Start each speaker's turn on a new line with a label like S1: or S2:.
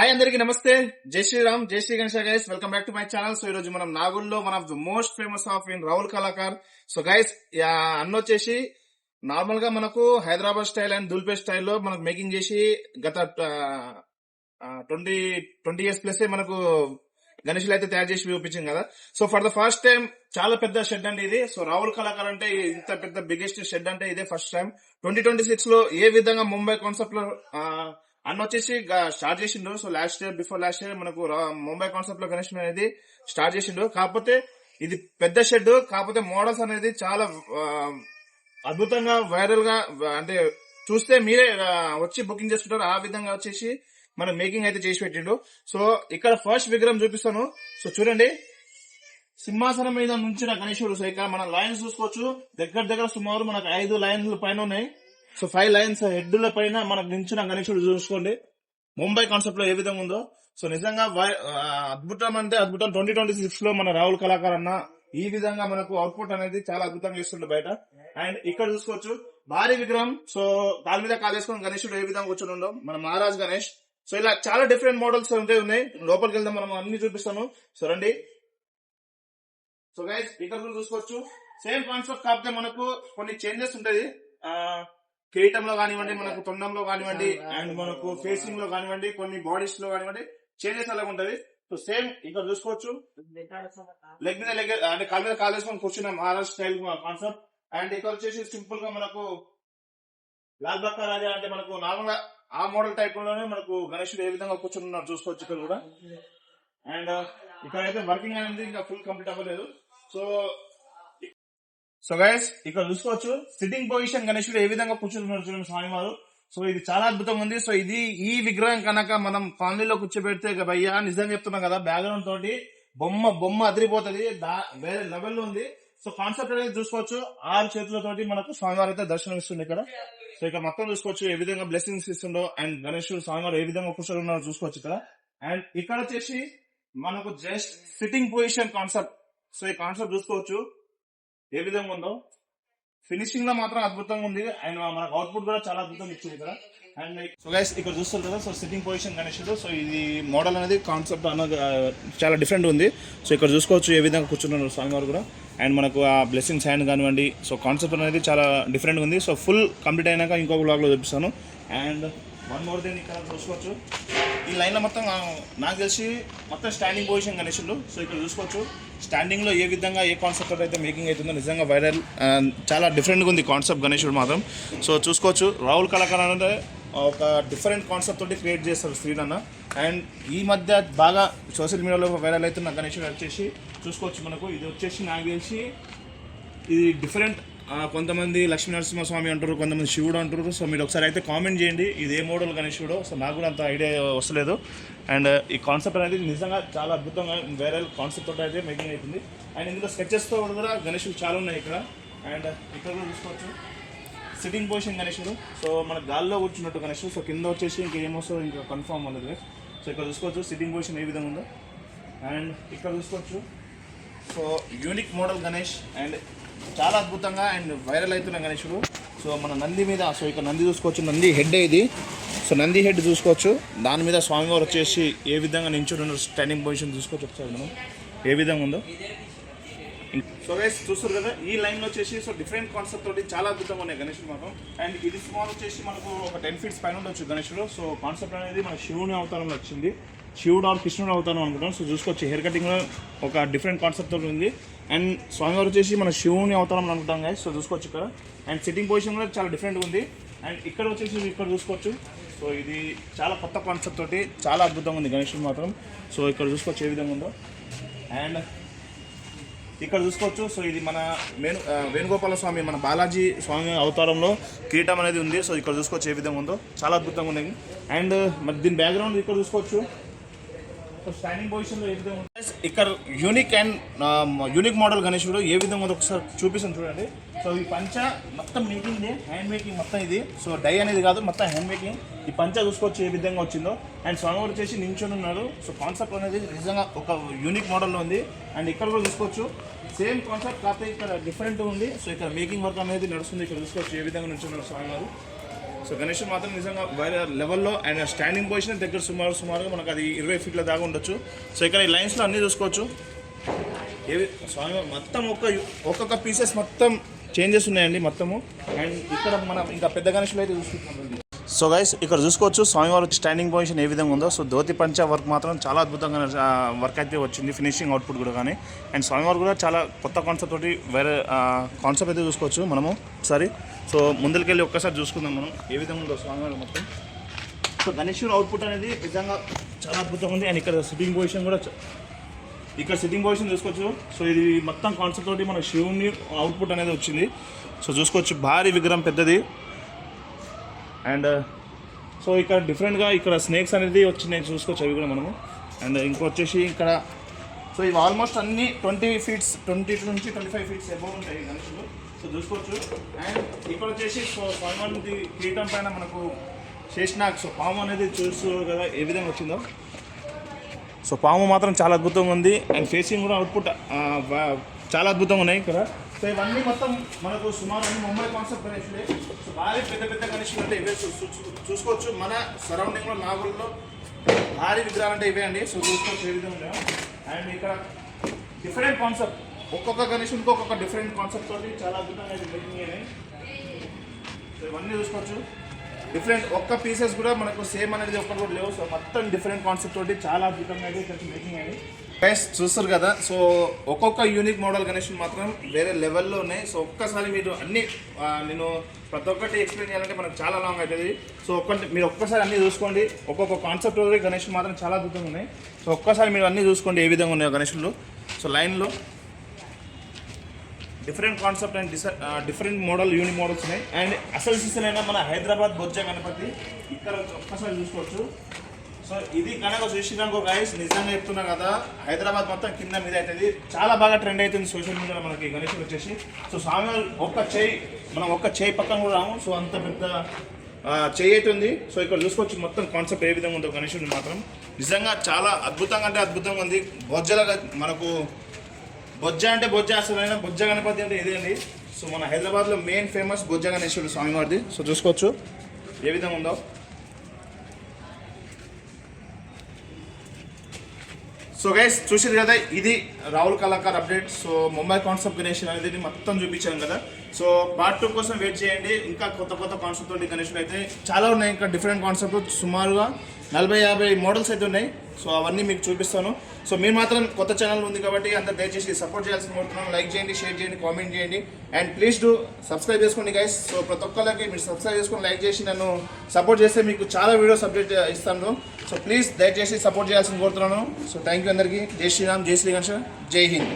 S1: Hi అందరికి నమస్తే. జై శ్రీరామ్, జై Shri Ganesh guys. Welcome back to my channel. So ఈ రోజు మనం నాగూర్లో one of the most famous of in Rahul Kalakar. So guys అన్న వచ్చేసి నార్మల్ గా మనకు హైదరాబాద్ స్టైల్ అండ్ దుల్పే స్టైల్లో మనకు మేకింగ్ చేసి గత 20 ఇయర్స్ ప్లస్ మనకు గణేష్లు అయితే తయారు చేసి చూపించింది కదా. So for the first time చాలా పెద్ద షెడ్ అండి ఇది. సో రాహుల్ కళాకార్ అంటే ఇంత పెద్ద బిగ్గెస్ట్ షెడ్ అంటే ఇదే ఫస్ట్ టైం. 2026 లో ఏ విధంగా ముంబై కాన్సెప్ట్ లో అన్న వచ్చేసి స్టార్ట్ చేసిండు. సో బిఫోర్ లాస్ట్ ఇయర్ మనకు ముంబై కాన్సెప్ట్ లో గణేష్ అనేది స్టార్ట్ చేసిండు. కాకపోతే ఇది పెద్ద షెడ్, కాకపోతే మోడల్స్ అనేది చాలా అద్భుతంగా వైరల్ గా, అంటే చూస్తే మీరే వచ్చి బుకింగ్ చేసుకుంటారు. ఆ విధంగా వచ్చేసి మన మేకింగ్ అయితే చేసి పెట్టిండు. సో ఇక్కడ ఫస్ట్ విగ్రహం చూపిస్తాను. సో చూడండి, సింహాసనం మీద నుంచిన గణేశుడు. సో ఇక్కడ మన లైన్స్ చూసుకోవచ్చు. దగ్గర సుమారు మనకు 5 లైన్ల పైన ఉన్నాయి. సో 5 లైన్స్ హెడ్ల పైన మనకు నించిన గణేశుడు చూసుకోండి. ముంబై కాన్సెప్ట్ లో ఏ విధంగా ఉందో. సో నిజంగా అద్భుతం అంటే అద్భుతం. 2026 లో మన రాహుల్ కళాకార్ అన్న ఈ విధంగా మనకు అవుట్పుట్ అనేది చాలా అద్భుతంగా ఇస్తుండే బయట. అండ్ ఇక్కడ చూసుకోవచ్చు భారీ విగ్రహం. సో దాని మీద కాలేసుకుని గణేశుడు ఏ విధంగా కూర్చొని ఉండో మన మహారాజ్ గణేష్. సో ఇలా చాలా డిఫరెంట్ మోడల్స్ ఉన్నాయి. లోపలికి వెళ్దాం, మనం అన్ని చూపిస్తాను. సో రండి. సో గైస్ ఇక్కడ చూసుకోవచ్చు సేమ్ కాన్సెప్ట్, కాకపోతే మనకు కొన్ని చేంజెస్ ఉంటది. కిరీటంలో కానివ్వండి, మనకు తొండంలో కానివ్వండి, అండ్ మనకు ఫేసింగ్ లో కానివ్వండి, కొన్ని బాడీస్ లో కానివ్వండి చేంజెస్ అలాగ ఉంటది. సో సేమ్ ఇక్కడ చూసుకోవచ్చు లెగ్ మీద లెగ్ అంటే కాళ్ళ మీద కాలు వేసుకొని కూర్చున్న మహారాష్ట్ర స్టైల్ కాన్సెప్ట్. అండ్ ఇక్కడ వచ్చేసి సింపుల్ గా మనకు లాల్ బక్కా రాజా అంటే మనకు నార్మల్ గా ఆ మోడల్ టైప్ లోనే మనకు గణేశుడు ఏ విధంగా కూర్చున్నారు చూసుకోవచ్చు ఇక్కడ కూడా. అండ్ ఇక్కడ అయితే వర్కింగ్ అనేది ఇంకా ఫుల్ కంప్లీట్ అవ్వలేదు. సో గైస్ ఇక్కడ చూసుకోవచ్చు సిట్టింగ్ పొజిషన్ గణేశుడు ఏ విధంగా కూర్చుంటున్నారు చూడండి స్వామివారు. సో ఇది చాలా అద్భుతంగా ఉంది. సో ఈ విగ్రహం కనుక మనం కాలనీలో కూర్చోబెడితే భయ్యా నిజంగా చెప్తున్నాం కదా, బ్యాక్గ్రౌండ్ తోటి బొమ్మ అదిరిపోతుంది, వేరే లెవెల్ లో ఉంది. సో కాన్సెప్ట్ అనేది చూసుకోవచ్చు. 6 చేతులతోటి మనకు స్వామివారు అయితే దర్శనం ఇస్తుంది ఇక్కడ. సో ఇక్కడ మొత్తం చూసుకోవచ్చు ఏ విధంగా బ్లెస్సింగ్స్ ఇస్తుండో. అండ్ గణేశుడు స్వామివారు ఏ విధంగా కూర్చొని ఉన్నారో చూసుకోవచ్చు ఇక్కడ. అండ్ ఇక్కడ వచ్చేసి మనకు just sitting position concept. So ఈ కాన్సెప్ట్ చూసుకోవచ్చు ఏ విధంగా ఉందో. ఫినిషింగ్ లో మాత్రం అద్భుతంగా ఉంది. అండ్ మనకు అవుట్పుట్ కూడా చాలా అద్భుతంగా ఇచ్చింది ఇక్కడ. అండ్ సో గైస్ ఇక్కడ చూస్తారు కదా, సో సిట్టింగ్ పొజిషన్ గణేశుడు. సో ఇది మోడల్ అనేది కాన్సెప్ట్ అన్నది చాలా డిఫరెంట్ ఉంది. సో ఇక్కడ చూసుకోవచ్చు ఏ విధంగా కూర్చున్నారు స్వామివారు కూడా. అండ్ మనకు ఆ బ్లెస్సింగ్స్ హ్యాండ్ కానివ్వండి. సో కాన్సెప్ట్ అనేది చాలా డిఫరెంట్గా ఉంది. సో ఫుల్ కంప్లీట్ అయినాక ఇంకో బ్లాగ్ లో చూపిస్తాను. అండ్ వన్ మోర్ థింగ్ ఇక్కడ చూసుకోవచ్చు ఈ లైన్ లో మొత్తం నాకు తెలిసి మొత్తం స్టాండింగ్ పొజిషన్ గణేశుడు. సో ఇక్కడ చూసుకోవచ్చు స్టాండింగ్ లో ఏ విధంగా ఏ కాన్సెప్ట్ అయితే మేకింగ్ అవుతుందో నిజంగా వైరల్, చాలా డిఫరెంట్గా ఉంది కాన్సెప్ట్ గణేశుడు మాత్రం. సో చూసుకోవచ్చు రాహుల్ కళాకార్ అంటే ఒక డిఫరెంట్ కాన్సెప్ట్ తోటి క్రియేట్ చేస్తారు శ్రీనన్న. అండ్ ఈ మధ్య బాగా సోషల్ మీడియాలో వైరల్ అవుతున్న గణేశుడు వచ్చేసి చూసుకోవచ్చు మనకు. ఇది వచ్చేసి నాకు తెలిసి ఇది డిఫరెంట్. కొంతమంది లక్ష్మీ నరసింహస్వామి అంటారు, కొంతమంది శివుడు అంటారు. సో మీరు ఒకసారి అయితే కామెంట్ చేయండి ఇది ఏ మోడల్ గణేశుడు. సో నాకు కూడా అంత ఐడియా వస్తలేదు. అండ్ ఈ కాన్సెప్ట్ అనేది నిజంగా చాలా అద్భుతంగా వైరల్ కాన్సెప్ట్ తోటి అయితే మేకింగ్ అవుతుంది. అండ్ ఇందులో స్కెచెస్తో కూడా గణేశుడు చాలా ఉన్నాయి ఇక్కడ. అండ్ ఇక్కడ కూడా చూసుకోవచ్చు సిట్టింగ్ పొజిషన్ గణేశుడు. సో మన గాల్లో కూర్చున్నట్టు గణేశుడు. సో కింద వచ్చేసి ఇంకా ఏమొస్తుందో ఇంకా కన్ఫర్మ్ అవ్వలేదు. సో ఇక్కడ చూసుకోవచ్చు సిట్టింగ్ పొజిషన్ ఏ విధంగా ఉందో. అండ్ ఇక్కడ చూసుకోవచ్చు so unique model Ganesh and చాలా అద్భుతంగా అండ్ వైరల్ అవుతున్న గణేశుడు. సో మన నంది మీద, సో ఇక్కడ నంది చూసుకోవచ్చు, నంది హెడ్ ఇది. సో నంది హెడ్ చూసుకోవచ్చు, దాని మీద స్వామివారు వచ్చేసి ఏ విధంగా నించుని స్టాండింగ్ పొజిషన్ చూసుకోవచ్చు ఒకసారి మనం ఏ విధంగా ఉందో. సో గైస్ చూస్తారు కదా ఈ లైన్ వచ్చేసి సో డిఫరెంట్ కాన్సెప్ట్ తోటి చాలా అద్భుతంగా ఉన్నాయి గణేశుడు మాత్రం. అండ్ ఇది సుమారు వచ్చేసి మనకు ఒక 10 feet పైన ఉండొచ్చు గణేశుడు. సో కాన్సెప్ట్ అనేది మన శివుని అవతారంలో వచ్చింది, శివుడు ఆర్ కృష్ణుడు అవతారం అనుకుంటాం. సో చూసుకోవచ్చు హెయిర్ కటింగ్ లో ఒక డిఫరెంట్ కాన్సెప్ట్ తోటి ఉంది. అండ్ స్వామివారు వచ్చేసి మన శివుని అవతారం అనుకుంటాం గైస్. సో చూసుకోవచ్చు ఇక్కడ. అండ్ సిట్టింగ్ పొజిషన్ కూడా చాలా డిఫరెంట్గా ఉంది. అండ్ ఇక్కడ వచ్చేసి ఇక్కడ చూసుకోవచ్చు సో ఇది చాలా కొత్త కాన్సెప్ట్ తోటి చాలా అద్భుతంగా ఉంది గణేశుడు మాత్రం. సో ఇక్కడ చూసుకోవచ్చు ఏ విధంగా ఉందో. అండ్ ఇక్కడ చూసుకోవచ్చు సో ఇది మన వేణుగోపాల స్వామి, మన బాలాజీ స్వామి అవతారంలో కిరీటం అనేది ఉంది. సో ఇక్కడ చూసుకోవచ్చు ఏ విధంగా ఉందో, చాలా అద్భుతంగా ఉన్నాయి. అండ్ మరి దీని బ్యాక్గ్రౌండ్ ఇక్కడ చూసుకోవచ్చు స్టాండింగ్ పొజిషన్ లో ఏ విధంగా ఉంటుంది. ఇక్కడ యూనిక్ మోడల్ గణేశుడు ఏ విధంగా ఉందో ఒకసారి చూపిస్తాను చూడండి. సో ఈ పంచ మొత్తం మేకింగ్ హ్యాండ్ మేకింగ్ మొత్తం ఇది. సో డై అనేది కాదు, మొత్తం హ్యాండ్ మేకింగ్. ఈ పంచ చూసుకోవచ్చు ఏ విధంగా వచ్చిందో. అండ్ స్వామివారు వచ్చేసి నించొని ఉన్నారు. సో కాన్సెప్ట్ అనేది నిజంగా ఒక యూనిక్ మోడల్లో ఉంది. అండ్ ఇక్కడ కూడా చూసుకోవచ్చు సేమ్ కాన్సెప్ట్, కాకపోతే ఇక్కడ డిఫరెంట్ ఉంది. సో ఇక్కడ మేకింగ్ వర్క్ అనేది నడుస్తుంది. ఇక్కడ చూసుకోవచ్చు ఏ విధంగా నించున్నారు స్వామివారు. సో గణేశుడు మాత్రం నిజంగా వేరే లెవెల్లో అండ్ స్టాండింగ్ పొజిషన్ దగ్గర సుమారుగా మనకు అది 20 ఫీట్ల దాకా ఉండొచ్చు. సో ఇక్కడ ఈ లైన్స్లో అన్నీ చూసుకోవచ్చు. ఏవి స్వామి మొత్తం ఒక్కొక్క పీసెస్ మొత్తం చేంజెస్ ఉన్నాయండి మొత్తము. అండ్ ఇక్కడ మనం ఇంకా పెద్ద గణేశులు అయితే చూసుకుంటాం. సో గైస్ ఇక్కడ చూసుకోవచ్చు స్వామివారి స్టాండింగ్ పొజిషన్ ఏ విధంగా ఉందో. సో ధోతి పంచ వర్క్ మాత్రం చాలా అద్భుతంగా వర్క్ అయితే వచ్చింది, ఫినిషింగ్ అవుట్పుట్ కూడా కానీ. అండ్ స్వామివారు కూడా చాలా కొత్త కాన్సెప్ట్ తోటి వేరే కాన్సెప్ట్ అయితే చూసుకోవచ్చు మనము ఒకసారి. సో ముందుకెళ్ళి ఒక్కసారి చూసుకుందాం మనం ఏ విధంగా ఉందో స్వామివారు మొత్తం. సో గణేశుడు అవుట్పుట్ అనేది నిజంగా చాలా అద్భుతంగా ఉంది. అండ్ ఇక్కడ సిట్టింగ్ పొజిషన్ కూడా సిట్టింగ్ పొజిషన్ చూసుకోవచ్చు. సో ఇది మొత్తం కాన్సెప్ట్ తోటి మన శివుని అవుట్పుట్ అనేది వచ్చింది. సో చూసుకోవచ్చు భారీ విగ్రహం పెద్దది. అండ్ సో ఇక్కడ డిఫరెంట్గా ఇక్కడ స్నేక్స్ అనేది వచ్చినాయి చూసుకోవచ్చు అవి కూడా మనము. అండ్ ఇంకొచ్చేసి ఇక్కడ సో ఇవి ఆల్మోస్ట్ అన్ని 20 నుంచి 25 ఫీట్స్ అబౌవ్ ఉంటాయి గణేశులు. సో చూసుకోవచ్చు. అండ్ ఇక్కడ వచ్చేసి సో స్వామివారి కిరీటం పైన మనకు శేషనాగ్ సో పాము అనేది చూస్తూ కదా ఏ విధంగా వచ్చిందో. సో పాము మాత్రం చాలా అద్భుతంగా ఉంది. అండ్ ఫేసింగ్ కూడా అవుట్పుట్ చాలా అద్భుతంగా ఉన్నాయి ఇక్కడ. సో ఇవన్నీ మొత్తం మనకు సుమారు అన్ని ముంబై కాన్సెప్ట్ గణేశులే. సో భారీ పెద్ద గణేశులు అంటే ఇవే చూసుకోవచ్చు. మన సరౌండింగ్లో నాగుల్లో భారీ విగ్రహాలు అంటే ఇవే అండి. సో చూసుకోవచ్చు ఏ విధంగా. అండ్ ఇక్కడ డిఫరెంట్ కాన్సెప్ట్ ఒక్కొక్క గణేశునికి ఒక్కొక్క డిఫరెంట్ కాన్సెప్ట్ తోటి చాలా అద్భుతంగా మేకింగ్ అయినాయి. సో ఇవన్నీ చూసుకోవచ్చు. డిఫరెంట్ ఒక్క పీసెస్ కూడా మనకు సేమ్ అనేది ఒక్కటి కూడా లేవు. సో మొత్తం డిఫరెంట్ కాన్సెప్ట్ తోటి చాలా అద్భుతంగా అయితే ఇక్కడ మేకింగ్ అయ్యి గైస్ చూస్తారు కదా. సో ఒక్కొక్క యూనిక్ మోడల్ గణేశులు మాత్రం వేరే లెవెల్లో ఉన్నాయి. సో ఒక్కసారి మీరు అన్ని నేను ప్రతి ఒక్కటి ఎక్స్ప్లెయిన్ చేయాలంటే మనకు చాలా లాంగ్ అవుతుంది. సో మీరు ఒక్కసారి అన్నీ చూసుకోండి. ఒక్కొక్క కాన్సెప్ట్ గణేశులు మాత్రం చాలా అద్భుతంగా ఉన్నాయి. సో ఒక్కసారి మీరు అన్నీ చూసుకోండి ఏ విధంగా ఉన్నాయో గణేశులు. సో లైన్లో different concept and different model unique models ఉన్నాయి. అండ్ అసలు సీజన్ అయినా మన హైదరాబాద్ బొజ్జ గణపతి ఇక్కడ ఒక్కసారి చూసుకోవచ్చు. సో ఇది కనుక చూసినాక గైస్ నిజంగా చెప్తున్నా కదా హైదరాబాద్ మొత్తం కింద మీద అవుతుంది. చాలా బాగా ట్రెండ్ అవుతుంది సోషల్ మీడియాలో మనకి గణేశుడు వచ్చేసి. సో స్వామివారు ఒక్క చేయి పక్కన కూడా రాము. సో అంత పెద్ద చేయి అవుతుంది. సో ఇక్కడ చూసుకోవచ్చు మొత్తం కాన్సెప్ట్ ఏ విధంగా ఉందో గణేశుడు మాత్రం నిజంగా చాలా అద్భుతంగా అంటే అద్భుతంగా ఉంది. బొజ్జలాగా మనకు బొజ్జ అంటే బొజ్జ అసలైన బొజ్జ గణపతి అంటే ఇదే అండి. సో మన హైదరాబాద్లో మెయిన్ ఫేమస్ బొజ్జ గణేశుడు స్వామివారిది. సో చూసుకోవచ్చు ఏ విధంగా ఉందో. సో గైస్ చూసారు కదా ఇది Rahul Kalakar update. So Mumbai concept గణేశుడు అనేది మొత్తం చూపించాను కదా. సో పార్ట్ 2 కోసం వెయిట్ చేయండి. ఇంకా కొత్త కాన్సెప్ట్ తోటి గణేశుడు అయితే చాలా ఉన్నాయి. ఇంకా డిఫరెంట్ కాన్సెప్ట్ సుమారుగా 40-50 మోడల్స్ అయితే ఉన్నాయి. సో అవన్నీ మీకు చూపిస్తాను. సో మీరు మాత్రం కొత్త ఛానల్ ఉంది కాబట్టి అందరూ దయచేసి సపోర్ట్ చేయాల్సిన కోరుతున్నాను. లైక్ చేయండి, షేర్ చేయండి, కామెంట్ చేయండి. అండ్ ప్లీజ్ సబ్స్క్రైబ్ చేసుకోండి గైస్. సో ప్రతి ఒక్కరికి మీరు సబ్స్క్రైబ్ చేసుకొని లైక్ చేసి నన్ను సపోర్ట్ చేస్తే మీకు చాలా వీడియోస్ అప్డేట్ ఇస్తాను. సో ప్లీజ్ దయచేసి సపోర్ట్ చేయాల్సిన కోరుతున్నాను. సో థ్యాంక్ యూ అందరికీ. జై శ్రీరామ్, జై శ్రీ గణేశ, జై హింద్.